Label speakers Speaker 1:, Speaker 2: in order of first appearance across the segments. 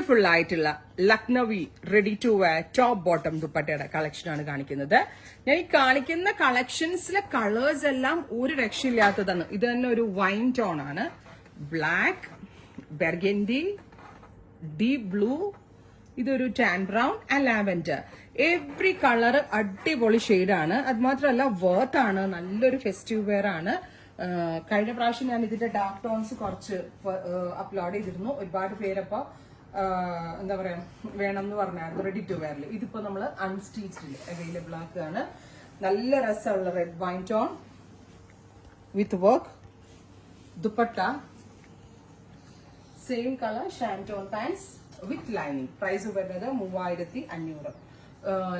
Speaker 1: Beautiful ആയിട്ടുള്ള Lucknowi ready to wear top bottom ദുപ്പട്ടയുടെ collection ആണ് കാണിക്കുന്നത്. ഞാൻ ഈ കാണിക്കുന്ന കളക്ഷൻസിലെ കളേഴ്സ് എല്ലാം ഒരു രക്ഷയില്ലാത്തതാണ്. ഇത് തന്നെ ഒരു വൈൻ ടോൺ ആണ്. ബ്ലാക്ക്, ബെർഗൻഡി, ഡീപ് ബ്ലൂ, ഇതൊരു tan brown and lavender. Every colour അടിപൊളി ഷെയ്ഡാണ്. അത് മാത്രമല്ല വർത്ത് ആണ്, നല്ലൊരു ഫെസ്റ്റീവ് വെയർ ആണ്. കഴിഞ്ഞ പ്രാവശ്യം ഞാൻ ഇതിന്റെ ഡാർക്ക് ടോൺസ് കുറച്ച് അപ്ലോഡ് ചെയ്തിരുന്നു. ഒരുപാട് പേരപ്പോ എന്താ പറയാ വേണം എന്ന് പറഞ്ഞായിരുന്നു റെഡി ടു വെയറിൽ. ഇതിപ്പോ നമ്മൾ അൺസ്റ്റീച്ച്ഡിൽ അവൈലബിൾ ആക്കുകയാണ്. നല്ല രസമുള്ള red wine tone with work dupatta, same colour ഷാൻറ്റോൺ pants with lining. Price വരുന്നത് 3500.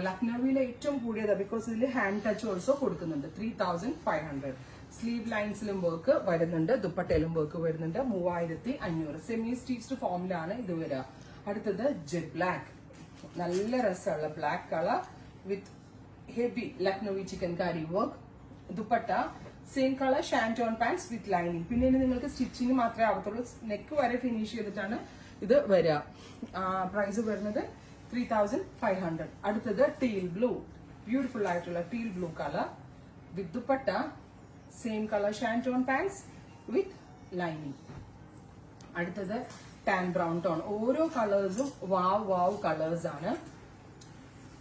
Speaker 1: ലക്നൌവിലെ ഏറ്റവും കൂടിയത് ബിക്കോസ് ഇതിൽ ഹാൻഡ് ടച്ച് ഓൾസോ കൊടുക്കുന്നുണ്ട്. 3500. സ്ലീവ് ലൈൻസിലും വർക്ക് വരുന്നുണ്ട്, ദുപ്പട്ടയിലും വർക്ക് വരുന്നുണ്ട്. 3500. സെമി സ്റ്റിച്ച്ഡ് ഫോമിലാണ് ഇത് വരിക. അടുത്തത് ജെറ്റ് ബ്ലാക്ക്, നല്ല രസമുള്ള black colour with heavy Lucknowi chikankari work. Dupatta same colour ഷാൻറ്റോൺ pants with lining. പിന്നെ ഇനി നിങ്ങൾക്ക് സ്റ്റിച്ചിങ് മാത്രമേ ആവത്തുള്ളൂ. നെക്ക് വരെ ഫിനിഷ് ചെയ്തിട്ടാണ് ഇത് വരിക. പ്രൈസ് വരുന്നത് 3500. അടുത്തത് ടീൽ ബ്ലൂ, ബ്യൂട്ടിഫുൾ ആയിട്ടുള്ള teal blue colour with dupatta, same colour ഷാൻറ്റോൺ pants with lining. അടുത്തത് ടാൻ ബ്രൗൺ ടോൺ. ഓരോ കളേഴ്സും വാവ് കളേഴ്സ് ആണ്.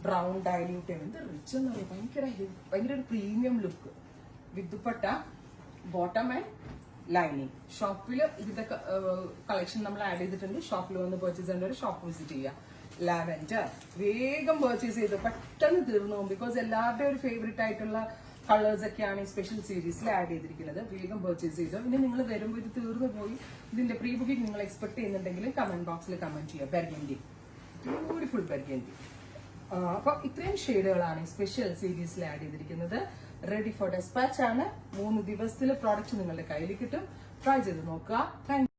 Speaker 1: ബ്രൗൺ ഡൈല്യൂട്ട് ചെയ്യുന്നത് റിച്ച് എന്ന് പറയും. ഭയങ്കര ഒരു premium look with dupatta, bottom and lining. ഷോപ്പില് ഇതിന്റെ കളക്ഷൻ നമ്മൾ ആഡ് ചെയ്തിട്ടുണ്ട്. ഷോപ്പിൽ വന്ന് പർച്ചേസ് ചെയ്യേണ്ട ഒരു ഷോപ്പ് വിസിറ്റ് ചെയ്യുക. ലാവൻഡർ വേഗം പർച്ചേസ് ചെയ്ത് പെട്ടെന്ന് തീർന്നു പോകും. ബിക്കോസ് എല്ലാവരുടെയും ഒരു ഫേവറേറ്റ് ആയിട്ടുള്ള കളേഴ്സ് ഒക്കെയാണ് ഈ സ്പെഷ്യൽ സീരീസിൽ ആഡ് ചെയ്തിരിക്കുന്നത്. വേഗം പർച്ചേസ് ചെയ്തു. പിന്നെ നിങ്ങൾ വരുമ്പോൾ ഇത് തീർന്നു പോയി ഇതിന്റെ പ്രീ ബുക്കിംഗ് നിങ്ങൾ എക്സ്പെക്ട് ചെയ്യുന്നുണ്ടെങ്കിൽ കമന്റ് ബോക്സിൽ കമന്റ് ചെയ്യുക. Burgundy, beautiful burgundy. അപ്പൊ ഇത്രയും ഷെയ്ഡുകളാണ് ഈ സ്പെഷ്യൽ സീരീസിൽ ആഡ് ചെയ്തിരിക്കുന്നത്. റെഡി ഫോർ ഡെസ്പാച്ച് ആണ്. 3 ദിവസത്തിൽ പ്രോഡക്റ്റ് നിങ്ങളുടെ കയ്യിൽ കിട്ടും. ട്രൈ ചെയ്ത് നോക്കുക. താങ്ക്